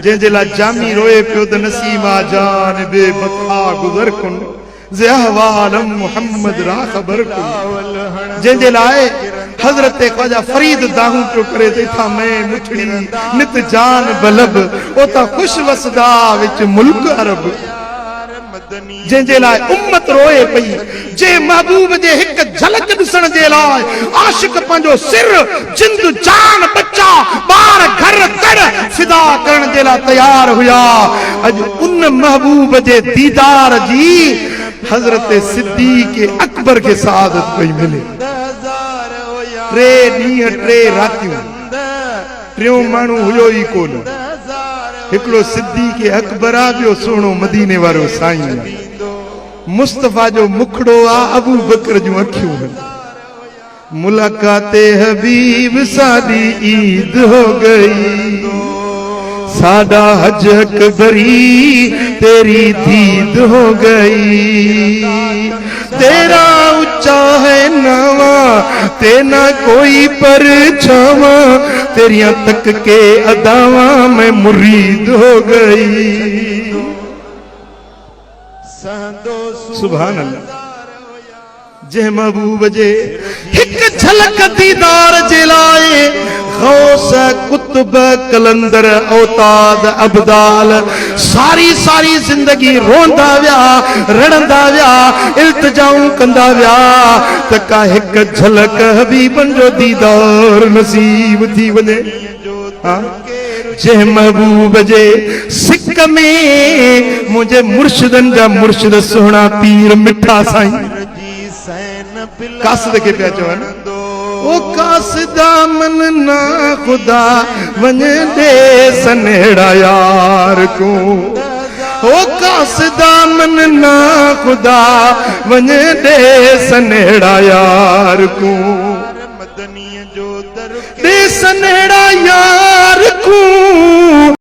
जंहिंजे लाइ जामी रोए पियो त नसीमा जान बेबखा गुज़र कुन ज़े अहवालम मोहम्मद रा ख़बर कुन जंहिंजे लाइ हज़रत ख्वाजा फरीद दाहू पियो करे त इथां मैं मुठड़ी नित जान बलब ओता खुश वसदा विच मुल्क अरब जंहिंजे लाइ उम्मत रोए पई जे महबूब जे हिक झलक ॾिसण जे लाइ आशिक पंहिंजो सिर जिंद जान बच्चा ॿार घर कर फिदा करण जे लाइ तयार हुया अॼु उन महबूब जे दीदार जी हज़रत सिद्दीक़ अकबर के सादत पई मिले 3 ॾींहं 3 रातियूं टियों माण्हू हुयो ई कोन हिकिड़ो सिद्दीक़ अकबर आ ॿियो सुहिणो मदीने वारो साईं मुस्तफ़ा जो मुखड़ो आ अबू बकर जूं अखियूं मुलाकाते हबीब साडी ईद हो गई साडा हज अकबरी तेरी दीद हो गई तेरा ऊंचा है नवा तेना कोई परछावा तेरिया तक के अदावा में मुरीद हो गई सुभान अल्लाह जे महबूब जे हिक झलक दीदार जे लाए गौस कुतुब कलंदर औताद अब्दाल सारी सारी जिंदगी रोंदा विया रड़ंदा विया इल्तिजाऊं कंदा विया त का हिक झलक हबीबन जो दीदार नसीब थी वञे जे महबूब जे सिक में मुझे मुर्शिदन जा मुर्शिद सोहना पीर मिठा साईं कासिद के पिया चवन ओ कासिदा मन ना खुदा वन दे सनेड़ा यार को ओ कासिदा मन ना खुदा वन दे सनेड़ा यार को दे सनेड़ा यार